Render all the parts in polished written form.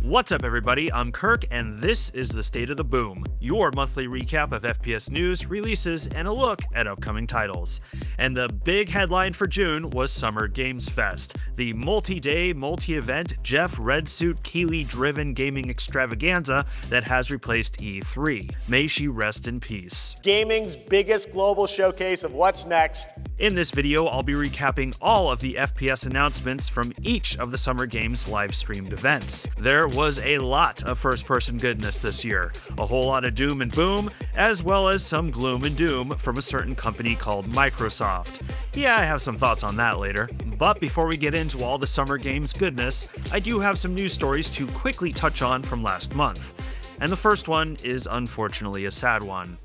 What's up everybody, I'm Kirk and this is the State of the Boom, your monthly recap of FPS news, releases, and a look at upcoming titles. And the big headline for June was Summer Games Fest, the multi-day, multi-event, Jeff Red Suit Keighley-driven gaming extravaganza that has replaced E3. May she rest in peace. Gaming's biggest global showcase of what's next. In this video, I'll be recapping all of the FPS announcements from each of the Summer Games live-streamed events. There was a lot of first-person goodness this year, a whole lot of doom and boom, as well as some gloom and doom from a certain company called Microsoft. Yeah, I have some thoughts on that later, but before we get into all the Summer Games goodness, I do have some news stories to quickly touch on from last month. And the first one is unfortunately a sad one.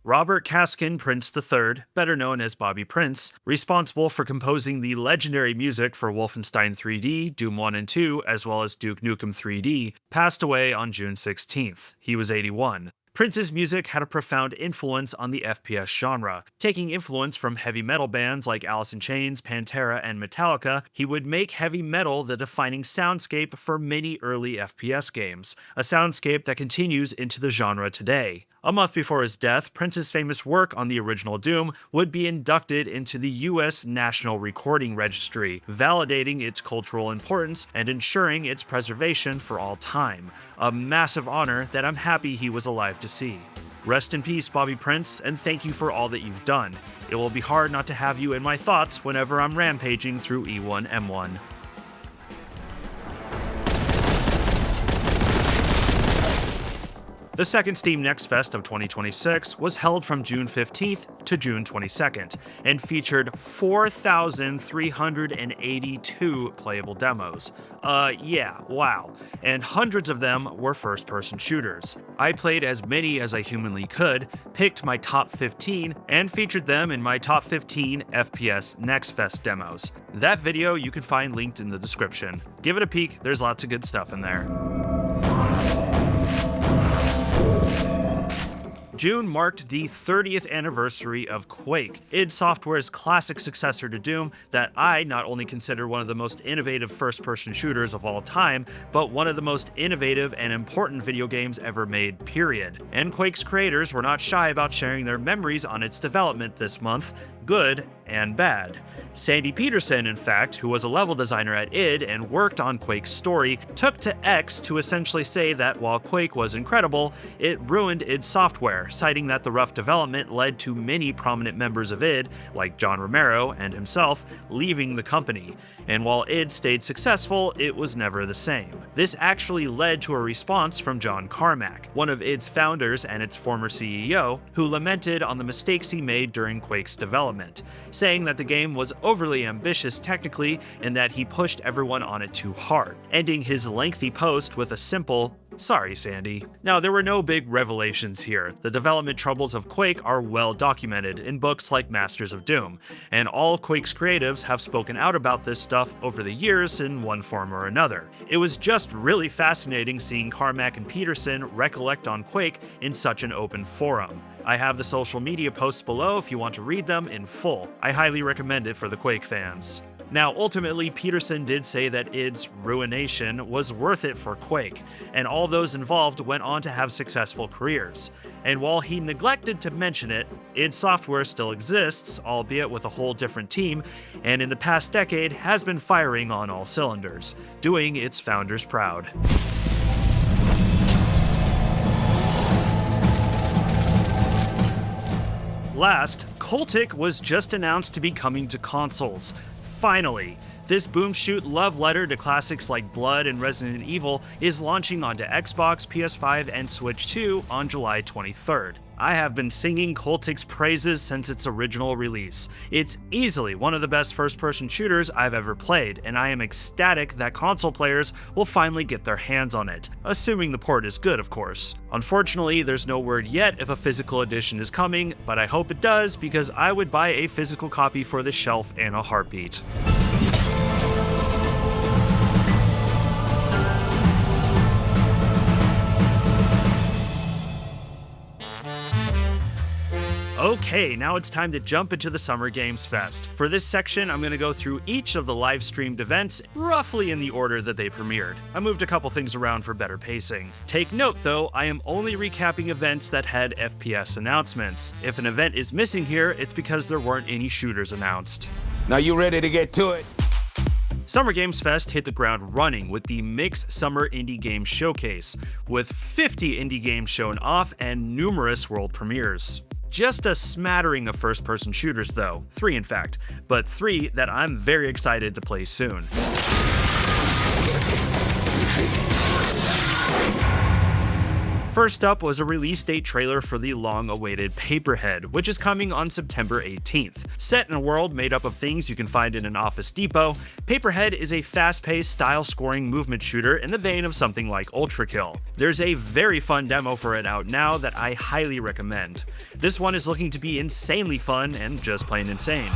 Robert Caskin Prince III, better known as Bobby Prince, responsible for composing the legendary music for Wolfenstein 3D, Doom 1 and 2, as well as Duke Nukem 3D, passed away on June 16th. He was 81. Prince's music had a profound influence on the FPS genre. Taking influence from heavy metal bands like Alice in Chains, Pantera, and Metallica, he would make heavy metal the defining soundscape for many early FPS games, a soundscape that continues into the genre today. A month before his death, Prince's famous work on the original Doom would be inducted into the US National Recording Registry, validating its cultural importance and ensuring its preservation for all time. A massive honor that I'm happy he was alive to see. Rest in peace, Bobby Prince, and thank you for all that you've done. It will be hard not to have you in my thoughts whenever I'm rampaging through E1M1. The second Steam Next Fest of 2026 was held from June 15th to June 22nd, and featured 4,382 playable demos. Yeah, wow. And hundreds of them were first-person shooters. I played as many as I humanly could, picked my top 15, and featured them in my top 15 FPS Next Fest demos. That video you can find linked in the description. Give it a peek, there's lots of good stuff in there. June marked the 30th anniversary of Quake, id Software's classic successor to Doom that I not only consider one of the most innovative first-person shooters of all time, but one of the most innovative and important video games ever made, period. And Quake's creators were not shy about sharing their memories on its development this month, good and bad. Sandy Peterson, in fact, who was a level designer at id and worked on Quake's story, took to X to essentially say that while Quake was incredible, it ruined id Software, citing that the rough development led to many prominent members of id, like John Romero and himself, leaving the company. And while id stayed successful, it was never the same. This actually led to a response from John Carmack, one of id's founders and its former CEO, who lamented on the mistakes he made during Quake's development, saying that the game was overly ambitious technically and that he pushed everyone on it too hard, ending his lengthy post with a simple, "Sorry, Sandy." Now, there were no big revelations here. The development troubles of Quake are well documented in books like Masters of Doom, and all of Quake's creatives have spoken out about this stuff over the years in one form or another. It was just really fascinating seeing Carmack and Peterson recollect on Quake in such an open forum. I have the social media posts below if you want to read them in full. I highly recommend it for the Quake fans. Now, ultimately, Peterson did say that id's ruination was worth it for Quake, and all those involved went on to have successful careers. And while he neglected to mention it, id Software still exists, albeit with a whole different team, and in the past decade has been firing on all cylinders, doing its founders proud. Last, Cultic was just announced to be coming to consoles. Finally! This boom shoot love letter to classics like Blood and Resident Evil is launching onto Xbox, PS5, and Switch 2 on July 23rd. I have been singing Cultic's praises since its original release. It's easily one of the best first-person shooters I've ever played, and I am ecstatic that console players will finally get their hands on it, assuming the port is good, of course. Unfortunately, there's no word yet if a physical edition is coming, but I hope it does because I would buy a physical copy for the shelf in a heartbeat. Okay, now it's time to jump into the Summer Games Fest. For this section, I'm going to go through each of the live-streamed events, roughly in the order that they premiered. I moved a couple things around for better pacing. Take note though, I am only recapping events that had FPS announcements. If an event is missing here, it's because there weren't any shooters announced. Now you ready to get to it? Summer Games Fest hit the ground running with the Mix Summer Indie Games Showcase, with 50 indie games shown off and numerous world premieres. Just a smattering of first-person shooters though, 3 in fact, but 3 that I'm very excited to play soon. First up was a release date trailer for the long-awaited Paperhead, which is coming on September 18th. Set in a world made up of things you can find in an Office Depot, Paperhead is a fast-paced, style-scoring movement shooter in the vein of something like Ultrakill. There's a very fun demo for it out now that I highly recommend. This one is looking to be insanely fun and just plain insane.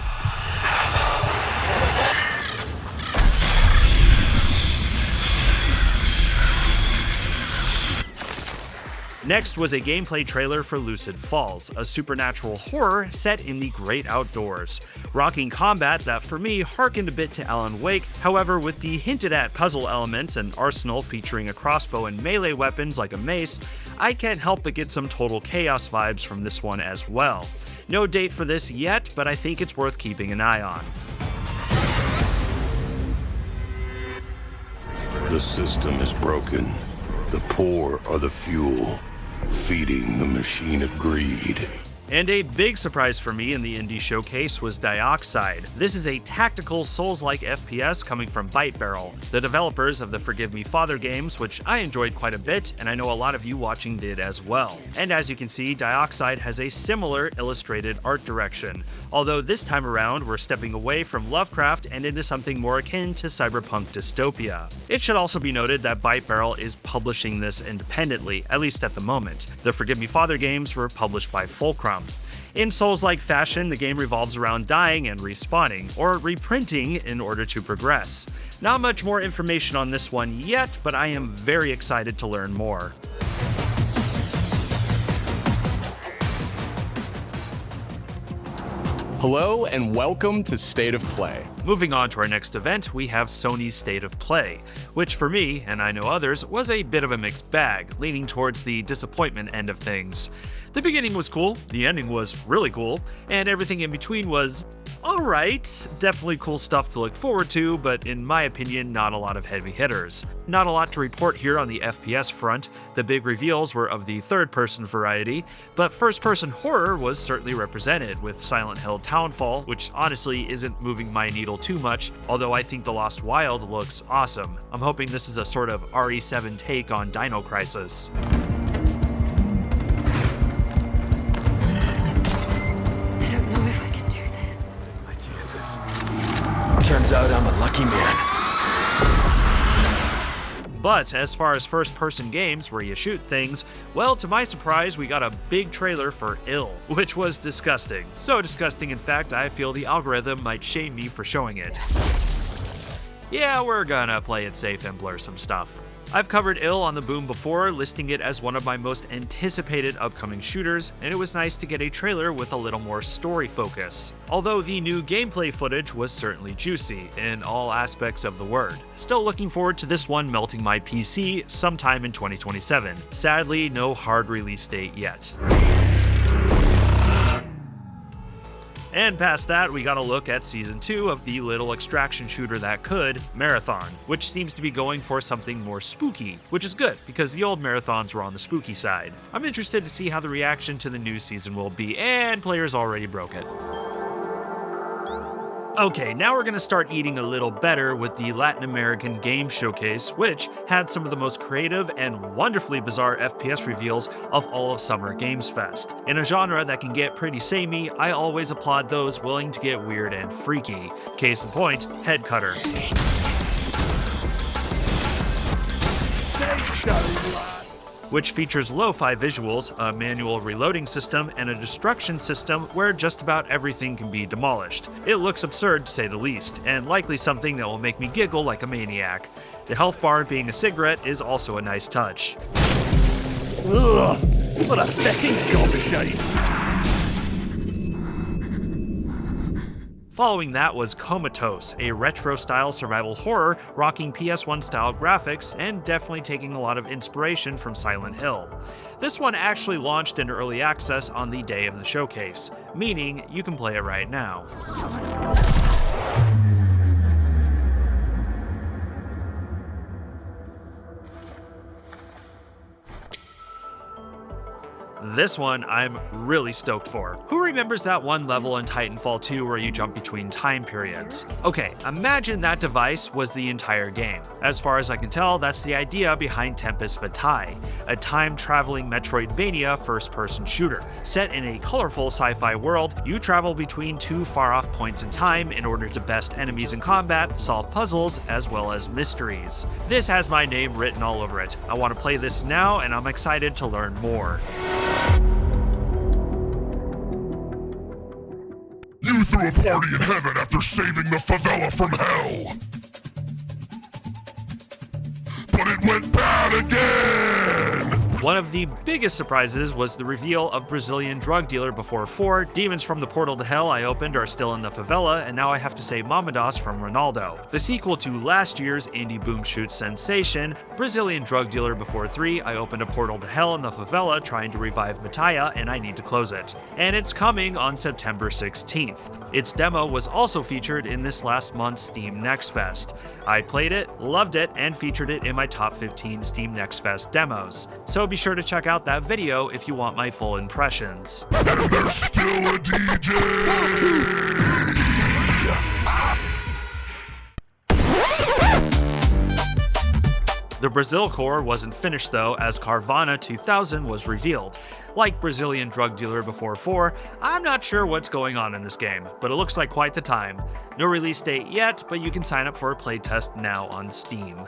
Next was a gameplay trailer for Lucid Falls, a supernatural horror set in the great outdoors. Rocking combat that for me harkened a bit to Alan Wake, however with the hinted at puzzle elements and arsenal featuring a crossbow and melee weapons like a mace, I can't help but get some Total Chaos vibes from this one as well. No date for this yet, but I think it's worth keeping an eye on. The system is broken. The poor are the fuel, feeding the machine of greed. And a big surprise for me in the indie showcase was Dioxide. This is a tactical Souls-like FPS coming from Bite Barrel, the developers of the Forgive Me Father games, which I enjoyed quite a bit, and I know a lot of you watching did as well. And as you can see, Dioxide has a similar illustrated art direction, although this time around we're stepping away from Lovecraft and into something more akin to cyberpunk dystopia. It should also be noted that Bite Barrel is publishing this independently, at least at the moment. The Forgive Me Father games were published by Fulcrum. In Souls-like fashion, the game revolves around dying and respawning, or reprinting in order to progress. Not much more information on this one yet, but I am very excited to learn more. Hello and welcome to State of Play. Moving on to our next event, we have Sony's State of Play, which for me, and I know others, was a bit of a mixed bag, leaning towards the disappointment end of things. The beginning was cool, the ending was really cool, and everything in between was alright. Definitely cool stuff to look forward to, but in my opinion, not a lot of heavy hitters. Not a lot to report here on the FPS front. The big reveals were of the third-person variety, but first-person horror was certainly represented, with Silent Hill Townfall, which honestly isn't moving my needle too much, although I think The Lost Wild looks awesome. I'm hoping this is a sort of RE7 take on Dino Crisis. Turns out I'm a lucky man. But as far as first-person games where you shoot things, well, to my surprise, we got a big trailer for Ill, which was disgusting. So disgusting, in fact, I feel the algorithm might shame me for showing it. Yeah, we're gonna play it safe and blur some stuff. I've covered Ill on the Boom before, listing it as one of my most anticipated upcoming shooters, and it was nice to get a trailer with a little more story focus. Although the new gameplay footage was certainly juicy, in all aspects of the word. Still looking forward to this one melting my PC sometime in 2027. Sadly, no hard release date yet. And past that, we got a look at Season 2 of the little extraction shooter that could, Marathon, which seems to be going for something more spooky, which is good, because the old Marathons were on the spooky side. I'm interested to see how the reaction to the new season will be, and players already broke it. Okay, now we're gonna start eating a little better with the Latin American Game Showcase, which had some of the most creative and wonderfully bizarre FPS reveals of all of Summer Games Fest. In a genre that can get pretty samey, I always applaud those willing to get weird and freaky. Case in point, Head Cutter. Which features lo-fi visuals, a manual reloading system, and a destruction system where just about everything can be demolished. It looks absurd to say the least, and likely something that will make me giggle like a maniac. The health bar being a cigarette is also a nice touch. Ugh, what a fucking gobshite. Following that was Comatose, a retro-style survival horror rocking PS1-style graphics and definitely taking a lot of inspiration from Silent Hill. This one actually launched in early access on the day of the showcase, meaning you can play it right now. This one I'm really stoked for. Who remembers that one level in Titanfall 2 where you jump between time periods? Okay, imagine that device was the entire game. As far as I can tell, that's the idea behind Tempest Vitae, a time-traveling Metroidvania first-person shooter. Set in a colorful sci-fi world, you travel between two far-off points in time in order to best enemies in combat, solve puzzles, as well as mysteries. This has my name written all over it. I want to play this now, and I'm excited to learn more. You threw a party in heaven after saving the favela from hell. But it went bad again! One of the biggest surprises was the reveal of Brazilian drug dealer before 4. Demons from the portal to hell I opened are still in the favela, and now I have to say Mamadas from Ronaldo. The sequel to last year's indie boom shoot sensation, Brazilian drug dealer before 3, I opened a portal to hell in the favela trying to revive Mataya, and I need to close it. And it's coming on September 16th. Its demo was also featured in this last month's Steam Next Fest. I played it, loved it, and featured it in my top 15 Steam Next Fest demos. So be sure to check out that video if you want my full impressions. And there's still a DJ! The Brazil core wasn't finished though, as Carvana 2000 was revealed. Like Brazilian drug dealer before 4, I'm not sure what's going on in this game, but it looks like quite the time. No release date yet, but you can sign up for a playtest now on Steam.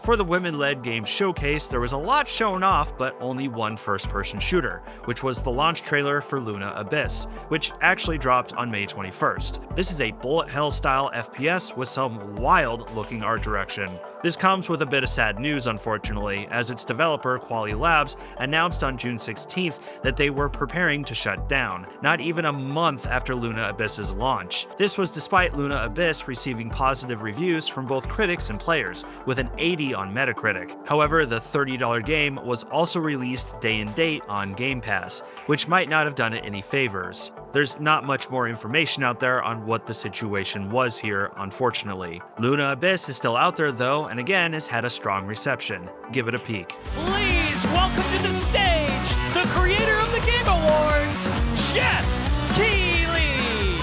For the women-led game showcase, there was a lot shown off, but only one first-person shooter, which was the launch trailer for Luna Abyss, which actually dropped on May 21st. This is a bullet hell-style FPS with some wild-looking art direction. This comes with a bit of sad news, unfortunately, as its developer, Quali Labs, announced on June 16th that they were preparing to shut down, not even a month after Luna Abyss's launch. This was despite Luna Abyss receiving positive reviews from both critics and players, with an 80 on Metacritic. However, the $30 game was also released day and date on Game Pass, which might not have done it any favors. There's not much more information out there on what the situation was here, unfortunately. Luna Abyss is still out there though, and again has had a strong reception. Give it a peek. Please welcome to the stage, the creator of the Game Awards, Jeff Keighley!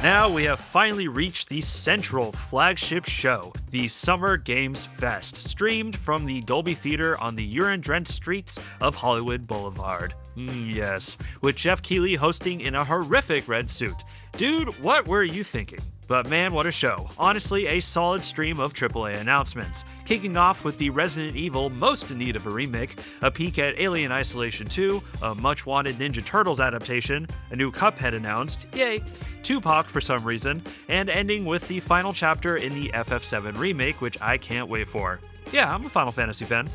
Now we have finally reached the central flagship show, the Summer Games Fest, streamed from the Dolby Theater on the urine-drenched streets of Hollywood Boulevard. Yes, with Jeff Keighley hosting in a horrific red suit. Dude, what were you thinking? But man, what a show. Honestly, a solid stream of AAA announcements. Kicking off with the Resident Evil most in need of a remake, a peek at Alien Isolation 2, a much-wanted Ninja Turtles adaptation, a new Cuphead announced, yay, Tupac for some reason, and ending with the final chapter in the FF7 remake, which I can't wait for. Yeah, I'm a Final Fantasy fan.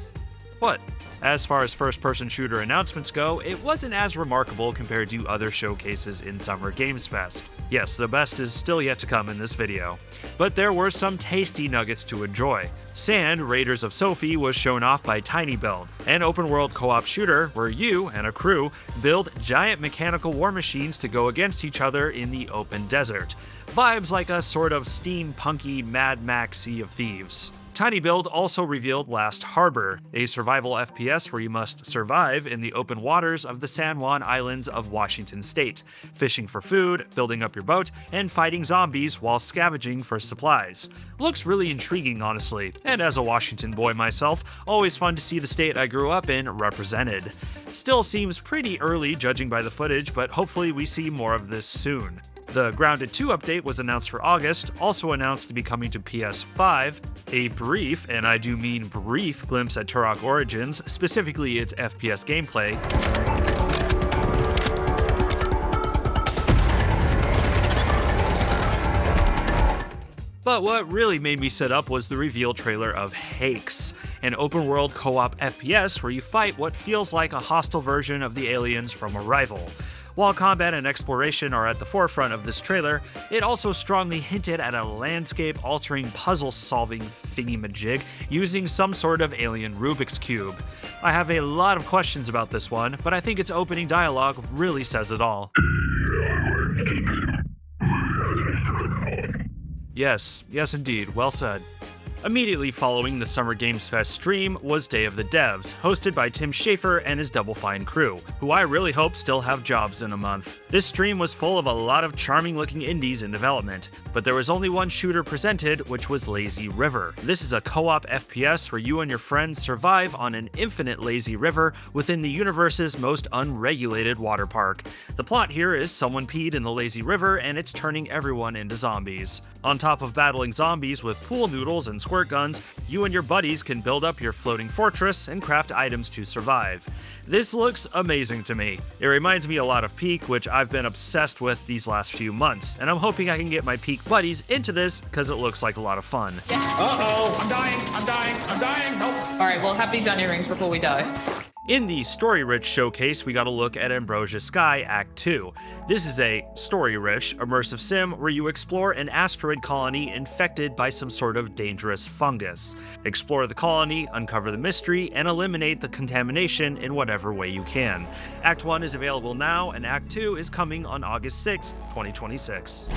What? As far as first-person shooter announcements go, it wasn't as remarkable compared to other showcases in Summer Games Fest. Yes, the best is still yet to come in this video. But there were some tasty nuggets to enjoy. Sand Raiders of Sophie was shown off by TinyBuild, an open-world co-op shooter where you and a crew build giant mechanical war machines to go against each other in the open desert. Vibes like a sort of steampunky Mad Max Sea of Thieves. TinyBuild also revealed Last Harbor, a survival FPS where you must survive in the open waters of the San Juan Islands of Washington State, fishing for food, building up your boat, and fighting zombies while scavenging for supplies. Looks really intriguing, honestly, and as a Washington boy myself, always fun to see the state I grew up in represented. Still seems pretty early judging by the footage, but hopefully we see more of this soon. The Grounded 2 update was announced for August, also announced to be coming to PS5. A brief, and I do mean brief, glimpse at Turok Origins, specifically its FPS gameplay. But what really made me sit up was the reveal trailer of Hakes, an open-world co-op FPS where you fight what feels like a hostile version of the aliens from Arrival. While combat and exploration are at the forefront of this trailer, it also strongly hinted at a landscape-altering puzzle-solving thingy-majig using some sort of alien Rubik's Cube. I have a lot of questions about this one, but I think its opening dialogue really says it all. Yes indeed, well said. Immediately following the Summer Games Fest stream was Day of the Devs, hosted by Tim Schafer and his Double Fine crew, who I really hope still have jobs in a month. This stream was full of a lot of charming looking indies in development, but there was only one shooter presented, which was Lazy River. This is a co-op FPS where you and your friends survive on an infinite lazy river within the universe's most unregulated water park. The plot here is someone peed in the lazy river and it's turning everyone into zombies. On top of battling zombies with pool noodles and squirt guns, you and your buddies can build up your floating fortress and craft items to survive. This looks amazing to me. It reminds me a lot of Peak, which I've been obsessed with these last few months, and I'm hoping I can get my Peak buddies into this because it looks like a lot of fun. Uh-oh, I'm dying, help. All right, well, have these onion rings before we die. In the story-rich showcase, we got a look at Ambrosia Sky Act 2. This is a story-rich, immersive sim where you explore an asteroid colony infected by some sort of dangerous fungus. Explore the colony, uncover the mystery, and eliminate the contamination in whatever way you can. Act 1 is available now, and Act 2 is coming on August 6th, 2026.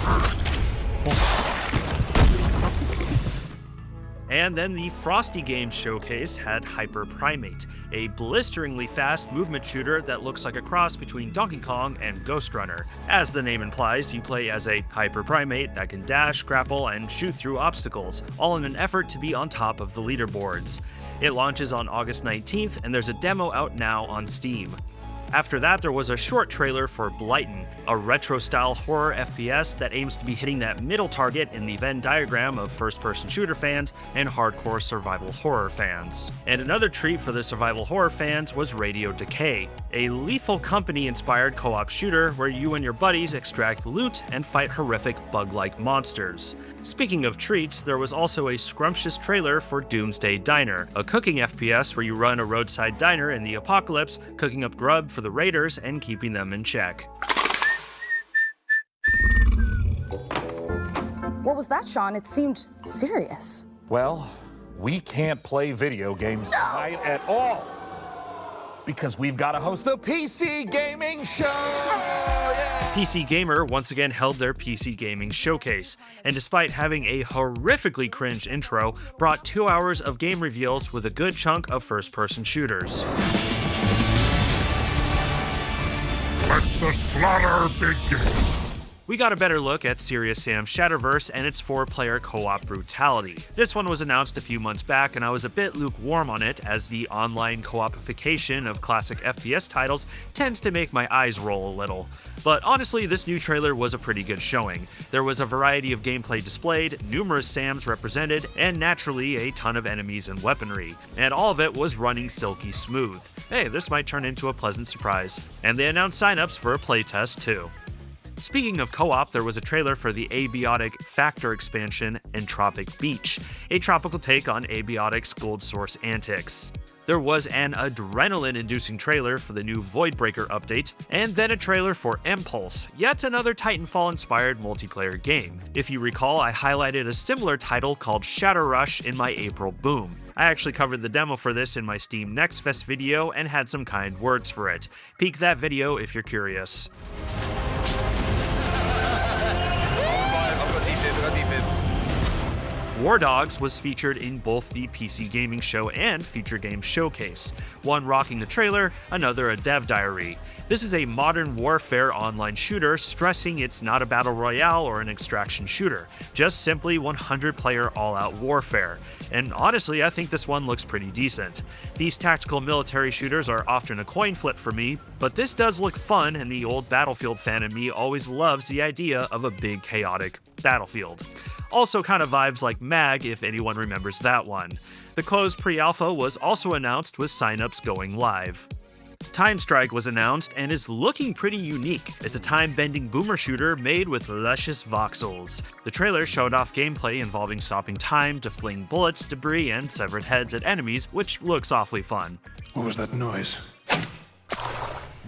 And then the Frosty Games showcase had Hyper Primate, a blisteringly fast movement shooter that looks like a cross between Donkey Kong and Ghost Runner. As the name implies, you play as a Hyper Primate that can dash, grapple, and shoot through obstacles, all in an effort to be on top of the leaderboards. It launches on August 19th, and there's a demo out now on Steam. After that, there was a short trailer for Blighton, a retro-style horror FPS that aims to be hitting that middle target in the Venn diagram of first-person shooter fans and hardcore survival horror fans. And another treat for the survival horror fans was Radio Decay, a Lethal Company-inspired co-op shooter where you and your buddies extract loot and fight horrific bug-like monsters. Speaking of treats, there was also a scrumptious trailer for Doomsday Diner, a cooking FPS where you run a roadside diner in the apocalypse, cooking up grub for the raiders and keeping them in check. What was that, Sean? It seemed serious. Well, we can't play video games tonight at all because we've got to host the PC Gaming Show! Yeah. PC Gamer once again held their PC Gaming Showcase, and despite having a horrifically cringe intro, brought 2 hours of game reveals with a good chunk of first-person shooters. Let the slaughter begin! We got a better look at Serious Sam's Shatterverse and its 4-player co-op brutality. This one was announced a few months back, and I was a bit lukewarm on it, as the online co-opification of classic FPS titles tends to make my eyes roll a little. But honestly, this new trailer was a pretty good showing. There was a variety of gameplay displayed, numerous Sams represented, and naturally a ton of enemies and weaponry. And all of it was running silky smooth. Hey, this might turn into a pleasant surprise. And they announced signups for a playtest too. Speaking of co-op, there was a trailer for the Abiotic Factor expansion, Entropic Beach, a tropical take on Abiotic's Gold Source antics. There was an adrenaline-inducing trailer for the new Voidbreaker update, and then a trailer for Impulse, yet another Titanfall-inspired multiplayer game. If you recall, I highlighted a similar title called Shatter Rush in my April Boom. I actually covered the demo for this in my Steam Next Fest video and had some kind words for it. Peek that video if you're curious. War Dogs was featured in both the PC Gaming Show and Feature Games Showcase, one rocking the trailer, another a dev diary. This is a modern warfare online shooter stressing it's not a battle royale or an extraction shooter, just simply 100-player all-out warfare. And honestly, I think this one looks pretty decent. These tactical military shooters are often a coin flip for me, but this does look fun, and the old Battlefield fan in me always loves the idea of a big chaotic battlefield. Also kind of vibes like MAG, if anyone remembers that one. The closed pre-alpha was also announced with signups going live. Time Strike was announced and is looking pretty unique. It's a time-bending boomer shooter made with luscious voxels. The trailer showed off gameplay involving stopping time to fling bullets, debris, and severed heads at enemies, which looks awfully fun. What was that noise?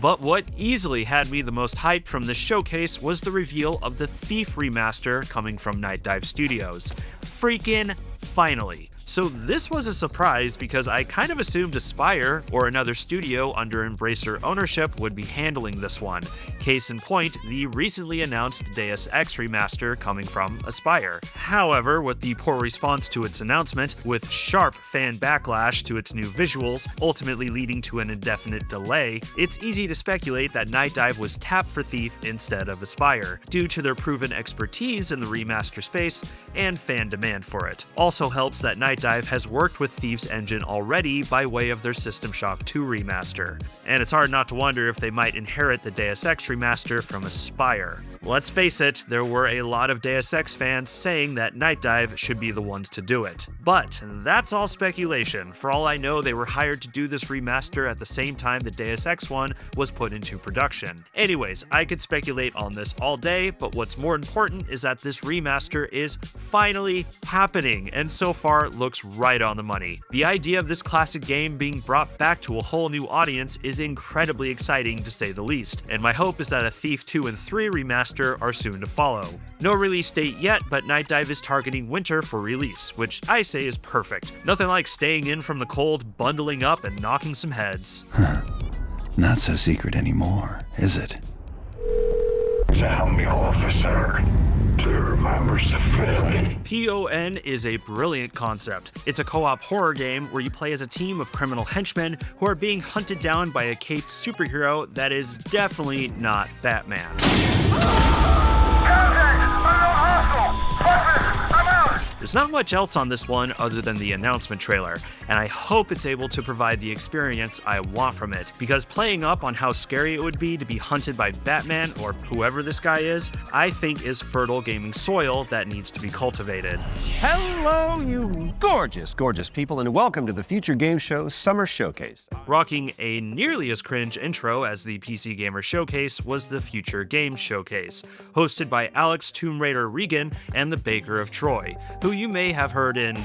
But what easily had me the most hyped from this showcase was the reveal of the Thief remaster coming from Night Dive Studios. Freaking finally. So this was a surprise because I kind of assumed Aspyr or another studio under Embracer ownership would be handling this one. Case in point, the recently announced Deus Ex remaster coming from Aspyr. However, with the poor response to its announcement, with sharp fan backlash to its new visuals, ultimately leading to an indefinite delay, it's easy to speculate that Night Dive was tapped for Thief instead of Aspyr, due to their proven expertise in the remaster space and fan demand for it. Also helps that Night Dive has worked with Thief's engine already by way of their System Shock 2 remaster, and it's hard not to wonder if they might inherit the Deus Ex remaster from Aspyr. Let's face it, there were a lot of Deus Ex fans saying that Night Dive should be the ones to do it. But that's all speculation. For all I know, they were hired to do this remaster at the same time the Deus Ex one was put into production. Anyways, I could speculate on this all day, but what's more important is that this remaster is finally happening, and so far looks right on the money. The idea of this classic game being brought back to a whole new audience is incredibly exciting to say the least, and my hope is that a Thief 2 and 3 remaster are soon to follow. No release date yet, but Night Dive is targeting winter for release, which I say is perfect. Nothing like staying in from the cold, bundling up, and knocking some heads. Not so secret anymore, is it? Tell me, officer. Do you remember the feeling? PON is a brilliant concept. It's a co-op horror game where you play as a team of criminal henchmen who are being hunted down by a caped superhero that is definitely not Batman. There's not much else on this one other than the announcement trailer, and I hope it's able to provide the experience I want from it, because playing up on how scary it would be to be hunted by Batman or whoever this guy is, I think is fertile gaming soil that needs to be cultivated. Hello, you gorgeous, gorgeous people, and welcome to the Future Game Show Summer Showcase. Rocking a nearly as cringe intro as the PC Gamer Showcase was the Future Games Showcase, hosted by Alex Tomb Raider Regan and the Baker of Troy, who you may have heard in,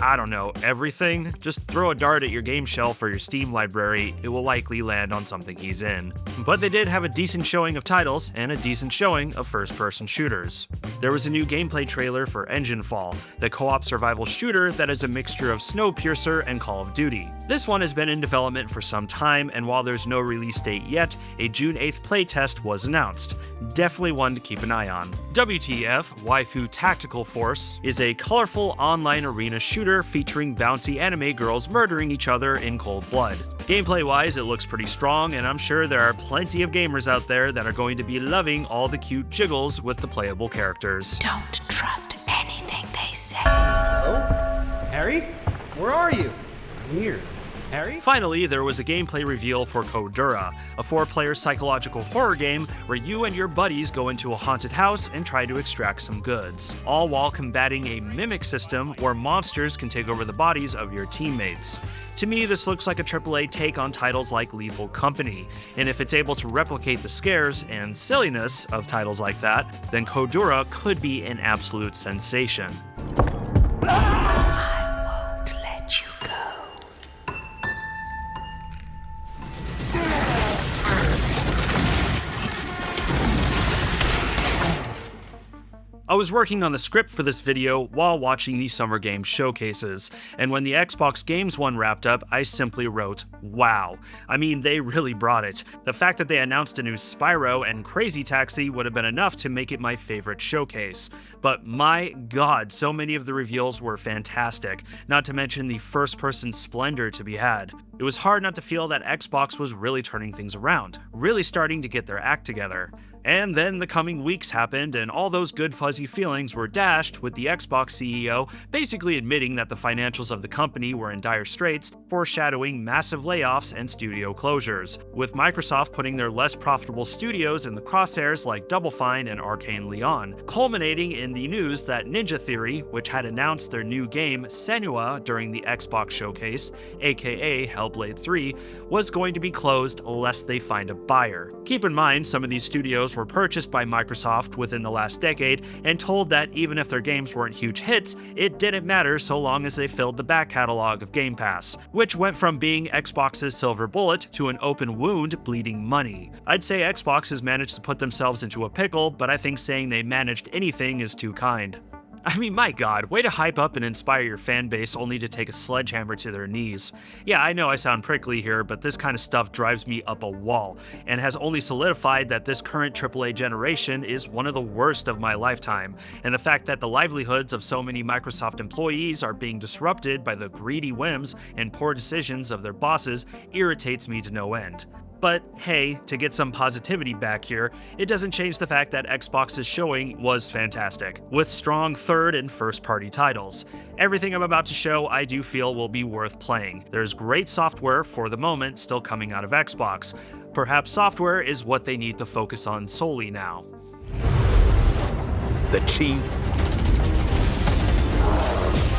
I don't know, everything. Just throw a dart at your game shelf or your Steam library, it will likely land on something he's in. But they did have a decent showing of titles and a decent showing of first-person shooters. There was a new gameplay trailer for Enginefall, the co-op survival shooter that is a mixture of Snowpiercer and Call of Duty. This one has been in development for some time, and while there's no release date yet, a June 8th playtest was announced. Definitely one to keep an eye on. WTF, Waifu Tactical Force, is a colorful online arena shooter featuring bouncy anime girls murdering each other in cold blood. Gameplay-wise, it looks pretty strong, and I'm sure there are plenty of gamers out there that are going to be loving all the cute jiggles with the playable characters. Don't trust anything they say. Oh, Harry? Where are you? I'm here. Harry? Finally, there was a gameplay reveal for Codura, a 4-player psychological horror game where you and your buddies go into a haunted house and try to extract some goods, all while combating a mimic system where monsters can take over the bodies of your teammates. To me, this looks like a AAA take on titles like Lethal Company, and if it's able to replicate the scares and silliness of titles like that, then Codura could be an absolute sensation. I won't let you go. I was working on the script for this video while watching the Summer Games showcases, and when the Xbox Games one wrapped up, I simply wrote, wow. I mean, they really brought it. The fact that they announced a new Spyro and Crazy Taxi would have been enough to make it my favorite showcase. But my god, so many of the reveals were fantastic, not to mention the first-person splendor to be had. It was hard not to feel that Xbox was really turning things around, really starting to get their act together. And then the coming weeks happened, and all those good fuzzy feelings were dashed with the Xbox CEO basically admitting that the financials of the company were in dire straits, foreshadowing massive layoffs and studio closures, with Microsoft putting their less profitable studios in the crosshairs like Double Fine and Arcane Leon, culminating in the news that Ninja Theory, which had announced their new game Senua during the Xbox showcase, aka Hellblade 3 was going to be closed lest they find a buyer. Keep in mind, some of these studios were purchased by Microsoft within the last decade and told that even if their games weren't huge hits, it didn't matter so long as they filled the back catalog of Game Pass, which went from being Xbox's silver bullet to an open wound bleeding money. I'd say Xbox has managed to put themselves into a pickle, but I think saying they managed anything is too kind. I mean, my god, way to hype up and inspire your fan base only to take a sledgehammer to their knees. Yeah, I know I sound prickly here, but this kind of stuff drives me up a wall, and has only solidified that this current AAA generation is one of the worst of my lifetime, and the fact that the livelihoods of so many Microsoft employees are being disrupted by the greedy whims and poor decisions of their bosses irritates me to no end. But hey, to get some positivity back here, it doesn't change the fact that Xbox's showing was fantastic, with strong third and first party titles. Everything I'm about to show I do feel will be worth playing. There's great software for the moment still coming out of Xbox. Perhaps software is what they need to focus on solely now. The chief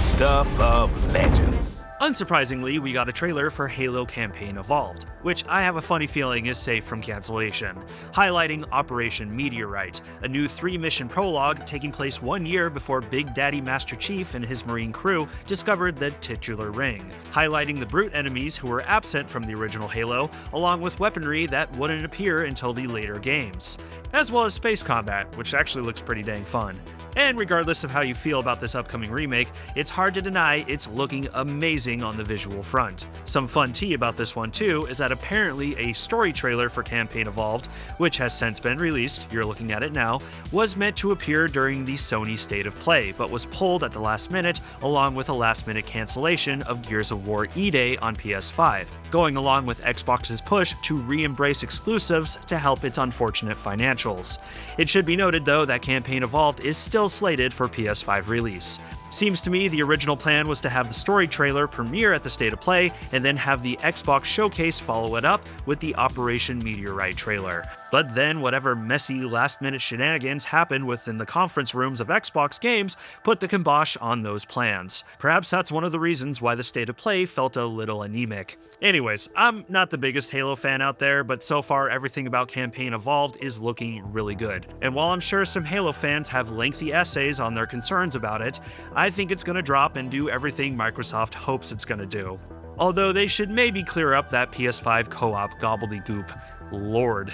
stuff of legends. Unsurprisingly, we got a trailer for Halo Campaign Evolved, which I have a funny feeling is safe from cancellation, highlighting Operation Meteorite, a new 3-mission prologue taking place 1 year before Big Daddy Master Chief and his Marine crew discovered the titular ring, highlighting the brute enemies who were absent from the original Halo, along with weaponry that wouldn't appear until the later games, as well as space combat, which actually looks pretty dang fun. And regardless of how you feel about this upcoming remake, it's hard to deny it's looking amazing on the visual front. Some fun tea about this one too is that apparently a story trailer for Campaign Evolved, which has since been released, you're looking at it now, was meant to appear during the Sony State of Play, but was pulled at the last minute along with a last minute cancellation of Gears of War E-Day on PS5, going along with Xbox's push to re-embrace exclusives to help its unfortunate financials. It should be noted though that Campaign Evolved is still slated for PS5 release. Seems to me the original plan was to have the story trailer premiere at the State of Play and then have the Xbox showcase follow it up with the Operation Meteorite trailer. But then whatever messy last-minute shenanigans happened within the conference rooms of Xbox games put the kibosh on those plans. Perhaps that's one of the reasons why the State of Play felt a little anemic. Anyways, I'm not the biggest Halo fan out there, but so far everything about Campaign Evolved is looking really good. And while I'm sure some Halo fans have lengthy essays on their concerns about it, I think it's gonna drop and do everything Microsoft hopes it's gonna do. Although they should maybe clear up that PS5 co-op gobbledygook. Lord.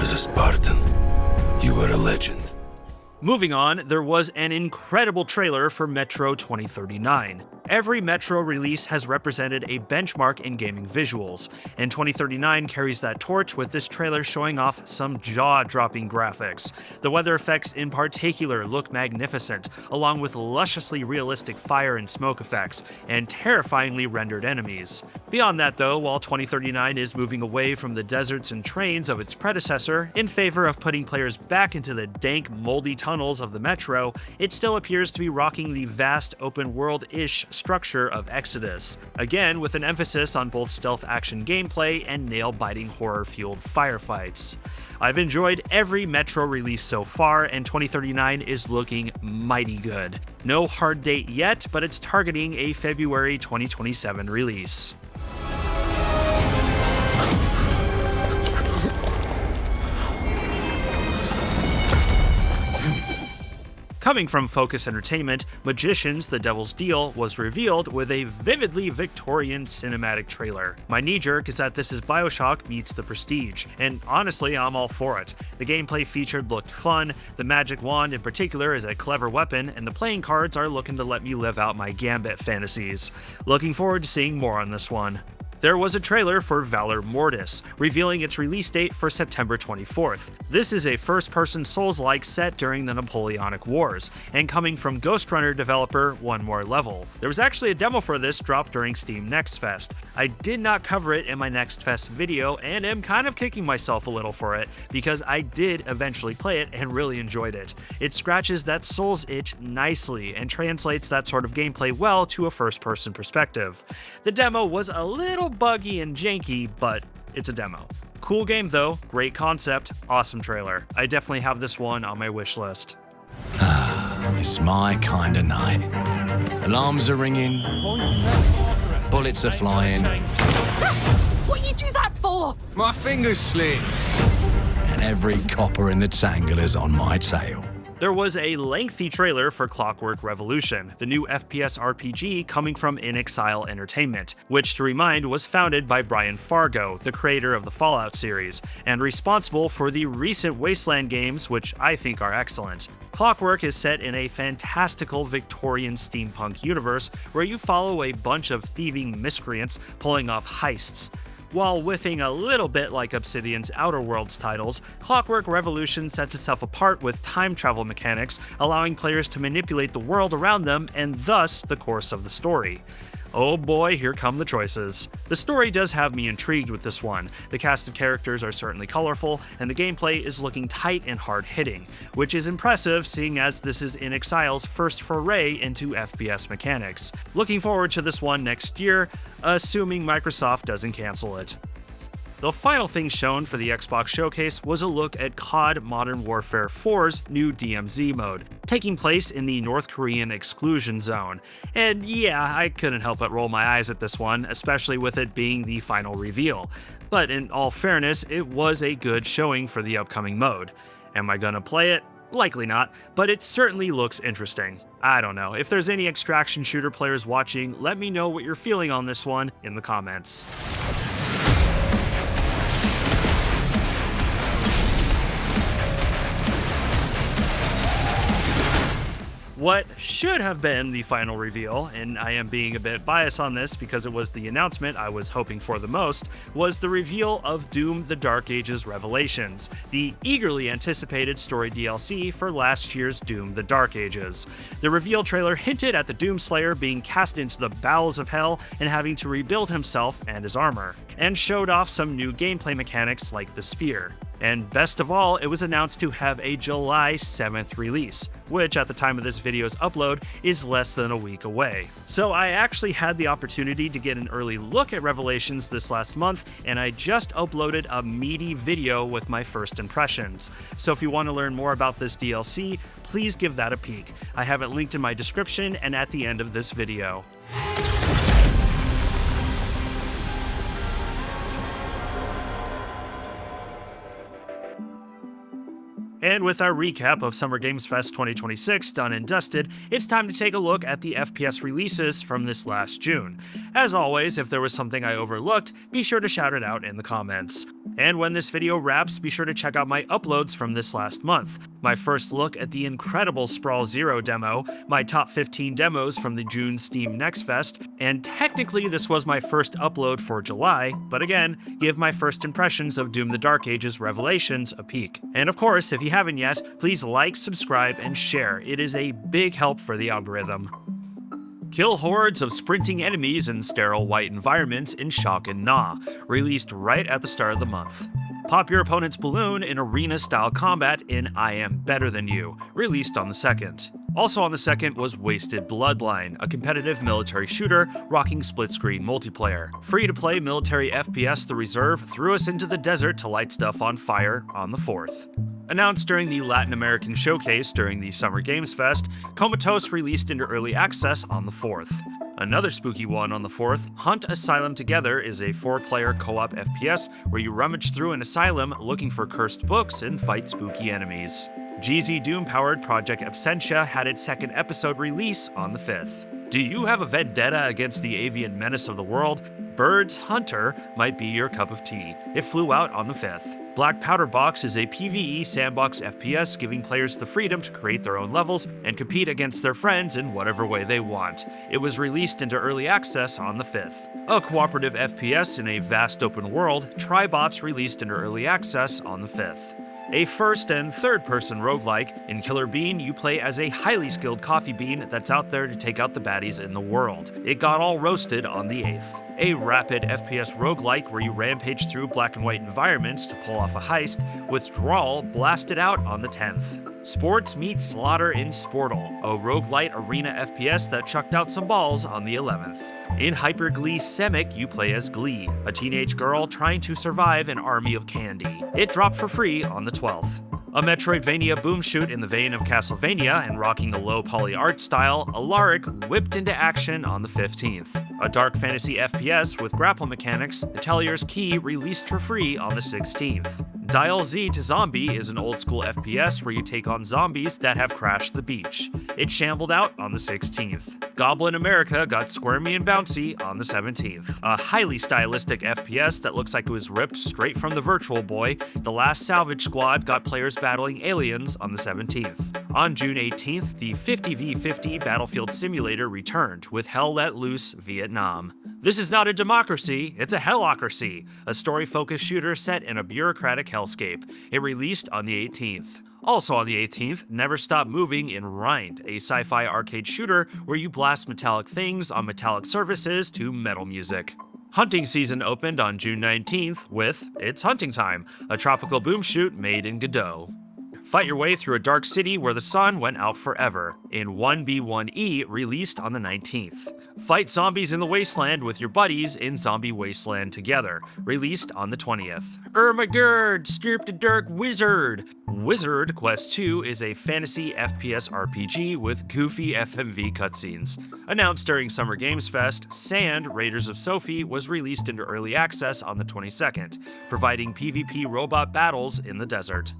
As a Spartan, you are a legend. Moving on, there was an incredible trailer for Metro 2039. Every Metro release has represented a benchmark in gaming visuals, and 2039 carries that torch with this trailer showing off some jaw-dropping graphics. The weather effects in particular look magnificent, along with lusciously realistic fire and smoke effects, and terrifyingly rendered enemies. Beyond that though, while 2039 is moving away from the deserts and trains of its predecessor in favor of putting players back into the dank, moldy tunnels of the Metro, it still appears to be rocking the vast open-world-ish structure of Exodus, again with an emphasis on both stealth action gameplay and nail-biting horror-fueled firefights. I've enjoyed every Metro release so far, and 2039 is looking mighty good. No hard date yet, but it's targeting a February 2027 release. Coming from Focus Entertainment, Magicians: The Devil's Deal was revealed with a vividly Victorian cinematic trailer. My knee-jerk is that this is BioShock meets The Prestige, and honestly, I'm all for it. The gameplay featured looked fun, the magic wand in particular is a clever weapon, and the playing cards are looking to let me live out my Gambit fantasies. Looking forward to seeing more on this one. There was a trailer for Valor Mortis, revealing its release date for September 24th. This is a first-person Souls-like set during the Napoleonic Wars, and coming from Ghost Runner developer One More Level. There was actually a demo for this dropped during Steam Next Fest. I did not cover it in my Next Fest video, and am kind of kicking myself a little for it, because I did eventually play it and really enjoyed it. It scratches that Souls itch nicely, and translates that sort of gameplay well to a first-person perspective. The demo was a little buggy and janky, but it's a demo. Cool game though, great concept, awesome trailer. I definitely have this one on my wish list. It's my kind of night. Alarms are ringing, bullets are flying. What you do that for? My fingers slip. And every copper in the tangle is on my tail. There was a lengthy trailer for Clockwork Revolution, the new FPS RPG coming from inXile Entertainment, which, to remind, was founded by Brian Fargo, the creator of the Fallout series, and responsible for the recent Wasteland games, which I think are excellent. Clockwork is set in a fantastical Victorian steampunk universe where you follow a bunch of thieving miscreants pulling off heists. While whiffing a little bit like Obsidian's Outer Worlds titles, Clockwork Revolution sets itself apart with time travel mechanics, allowing players to manipulate the world around them and thus the course of the story. Oh boy, here come the choices. The story does have me intrigued with this one. The cast of characters are certainly colorful, and the gameplay is looking tight and hard-hitting, which is impressive seeing as this is inXile's first foray into FPS mechanics. Looking forward to this one next year, assuming Microsoft doesn't cancel it. The final thing shown for the Xbox showcase was a look at COD Modern Warfare 4's new DMZ mode, taking place in the North Korean exclusion zone. And yeah, I couldn't help but roll my eyes at this one, especially with it being the final reveal. But in all fairness, it was a good showing for the upcoming mode. Am I gonna play it? Likely not, but it certainly looks interesting. I don't know, if there's any extraction shooter players watching, let me know what you're feeling on this one in the comments. What should have been the final reveal, and I am being a bit biased on this because it was the announcement I was hoping for the most, was the reveal of Doom: The Dark Ages Revelations, the eagerly anticipated story DLC for last year's Doom: The Dark Ages. The reveal trailer hinted at the Doomslayer being cast into the bowels of hell and having to rebuild himself and his armor, and showed off some new gameplay mechanics like the spear. And best of all, it was announced to have a July 7th release, which at the time of this video's upload is less than a week away. So I actually had the opportunity to get an early look at Revelations this last month, and I just uploaded a meaty video with my first impressions. So if you want to learn more about this DLC, please give that a peek. I have it linked in my description and at the end of this video. And with our recap of Summer Games Fest 2026 done and dusted, it's time to take a look at the FPS releases from this last June. As always, if there was something I overlooked, be sure to shout it out in the comments. And when this video wraps, be sure to check out my uploads from this last month. My first look at the incredible Sprawl Zero demo, my top 15 demos from the June Steam Next Fest, and technically this was my first upload for July, but again, give my first impressions of Doom: The Dark Ages Revelations a peek. And of course, if you haven't yet, please like, subscribe, and share. It is a big help for the algorithm. Kill hordes of sprinting enemies in sterile white environments in shock and awe, released right at the start of the month. Pop your opponent's balloon in arena-style combat in I Am Better Than You, released on the 2nd. Also on the 2nd was Wasted Bloodline, a competitive military shooter rocking split-screen multiplayer. Free-to-play military FPS The Reserve threw us into the desert to light stuff on fire on the 4th. Announced during the Latin American showcase during the Summer Games Fest, Comatose released into early access on the 4th. Another spooky one on the 4th, Hunt Asylum Together is a 4-player co-op FPS where you rummage through an asylum looking for cursed books and fight spooky enemies. GZ Doom-powered Project Absentia had its 2nd episode release on the 5th. Do you have a vendetta against the avian menace of the world? Birds Hunter might be your cup of tea. It flew out on the 5th. Black Powder Box is a PvE sandbox FPS giving players the freedom to create their own levels and compete against their friends in whatever way they want. It was released into early access on the 5th. A cooperative FPS in a vast open world, Tribots released into early access on the 5th. A first and third person roguelike, in Killer Bean you play as a highly skilled coffee bean that's out there to take out the baddies in the world. It got all roasted on the 8th. A rapid FPS roguelike where you rampage through black and white environments to pull off a heist, Withdrawal blasted out on the 10th. Sports meets Slaughter in Sportal, a roguelite arena FPS that chucked out some balls on the 11th. In Hyper Glee Semic, you play as Glee, a teenage girl trying to survive an army of candy. It dropped for free on the 12th. A Metroidvania boom shoot in the vein of Castlevania and rocking a low poly art style, Alaric whipped into action on the 15th. A dark fantasy FPS with grapple mechanics, Atelier's Key released for free on the 16th. Dial Z to Zombie is an old-school FPS where you take on zombies that have crashed the beach. It shambled out on the 16th. Goblin America got squirmy and bouncy on the 17th. A highly stylistic FPS that looks like it was ripped straight from the Virtual Boy, The Last Salvage Squad got players battling aliens on the 17th. On June 18th, the 50v50 Battlefield Simulator returned, with Hell Let Loose Vietnam. This is not a democracy, it's a hellocracy, a story-focused shooter set in a bureaucratic hellscape. It released on the 18th. Also on the 18th, Never Stop Moving in Rind, a sci-fi arcade shooter where you blast metallic things on metallic surfaces to metal music. Hunting season opened on June 19th with It's Hunting Time, a tropical boom shoot made in Godot. Fight your way through a dark city where the sun went out forever, in 1B1E, released on the 19th. Fight zombies in the wasteland with your buddies in Zombie Wasteland Together, released on the 20th. Ermagerd, Stirp the Dark Wizard! Wizard Quest 2 is a fantasy FPS RPG with goofy FMV cutscenes. Announced during Summer Games Fest, Sand, Raiders of Sophie was released into early access on the 22nd, providing PvP robot battles in the desert.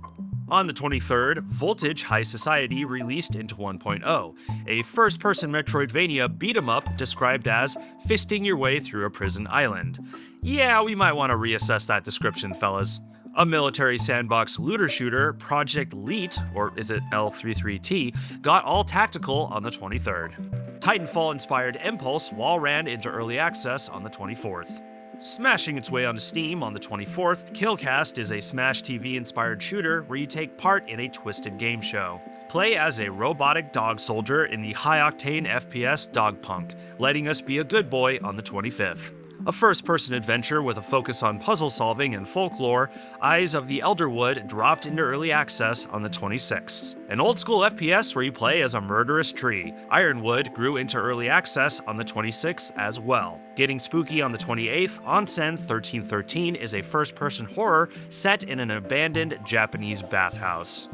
On the 23rd, Voltage High Society released into 1.0, a first-person Metroidvania beat-em-up described as fisting your way through a prison island. Yeah, we might want to reassess that description, fellas. A military sandbox looter shooter, Project Leet, or is it L33T, got all tactical on the 23rd. Titanfall-inspired Impulse wall ran into early access on the 24th. Smashing its way onto Steam on the 24th, Killcast is a Smash TV-inspired shooter where you take part in a twisted game show. Play as a robotic dog soldier in the high-octane FPS Dogpunk, letting us be a good boy on the 25th. A first-person adventure with a focus on puzzle solving and folklore, Eyes of the Elderwood dropped into early access on the 26th. An old-school FPS where you play as a murderous tree, Ironwood grew into early access on the 26th as well. Getting spooky on the 28th, Onsen 1313 is a first-person horror set in an abandoned Japanese bathhouse.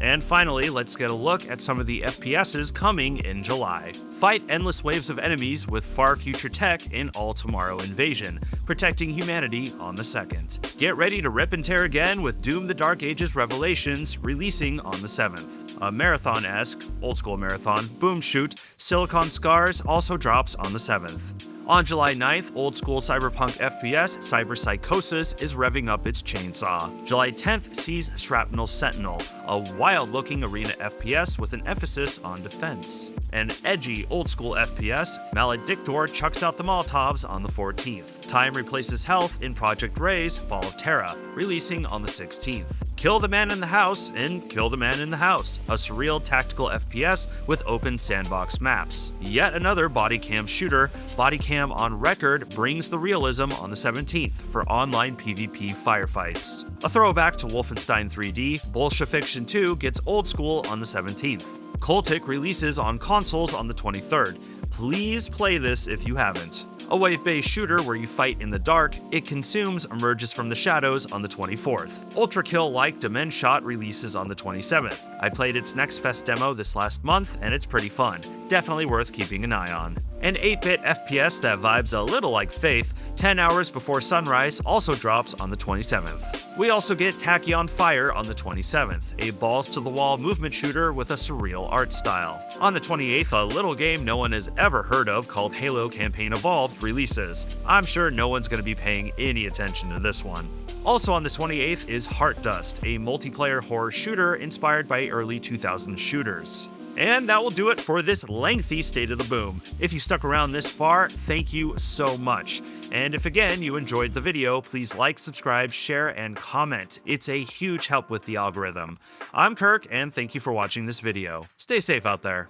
And finally, let's get a look at some of the FPSs coming in July. Fight endless waves of enemies with far future tech in All Tomorrow Invasion, protecting humanity on the 2nd. Get ready to rip and tear again with Doom the Dark Ages Revelations, releasing on the 7th. A marathon-esque, old-school marathon, boom shoot, Silicon Scars also drops on the 7th. On July 9th, old-school cyberpunk FPS Cyber Psychosis is revving up its chainsaw. July 10th sees Shrapnel Sentinel, a wild-looking arena FPS with an emphasis on defense. An edgy old-school FPS, Maledictor chucks out the Molotovs on the 14th. Time replaces health in Project Ray's Fall of Terra, releasing on the 16th. Kill the Man in the House in Kill the Man in the House, a surreal tactical FPS with open sandbox maps. Yet another body cam shooter, Bodycam on Record brings the realism on the 17th for online PvP firefights. A throwback to Wolfenstein 3D, Bolshefiction 2 gets old school on the 17th. Cultic releases on consoles on the 23rd. Please play this if you haven't. A wave-based shooter where you fight in the dark, It Consumes emerges from the shadows on the 24th. Ultrakill-like Dimenshot releases on the 27th. I played its Next Fest demo this last month, and it's pretty fun. Definitely worth keeping an eye on. An 8-bit FPS that vibes a little like Faith, 10 Hours Before Sunrise also drops on the 27th. We also get Tachyon Fire on the 27th, a balls-to-the-wall movement shooter with a surreal art style. On the 28th, a little game no one has ever heard of called Halo Campaign Evolved releases. I'm sure no one's going to be paying any attention to this one. Also on the 28th is Heart Dust, a multiplayer horror shooter inspired by early 2000s shooters. And that will do it for this lengthy State of the Boom. If you stuck around this far, thank you so much. And if again you enjoyed the video, please like, subscribe, share, and comment. It's a huge help with the algorithm. I'm Kirk, and thank you for watching this video. Stay safe out there.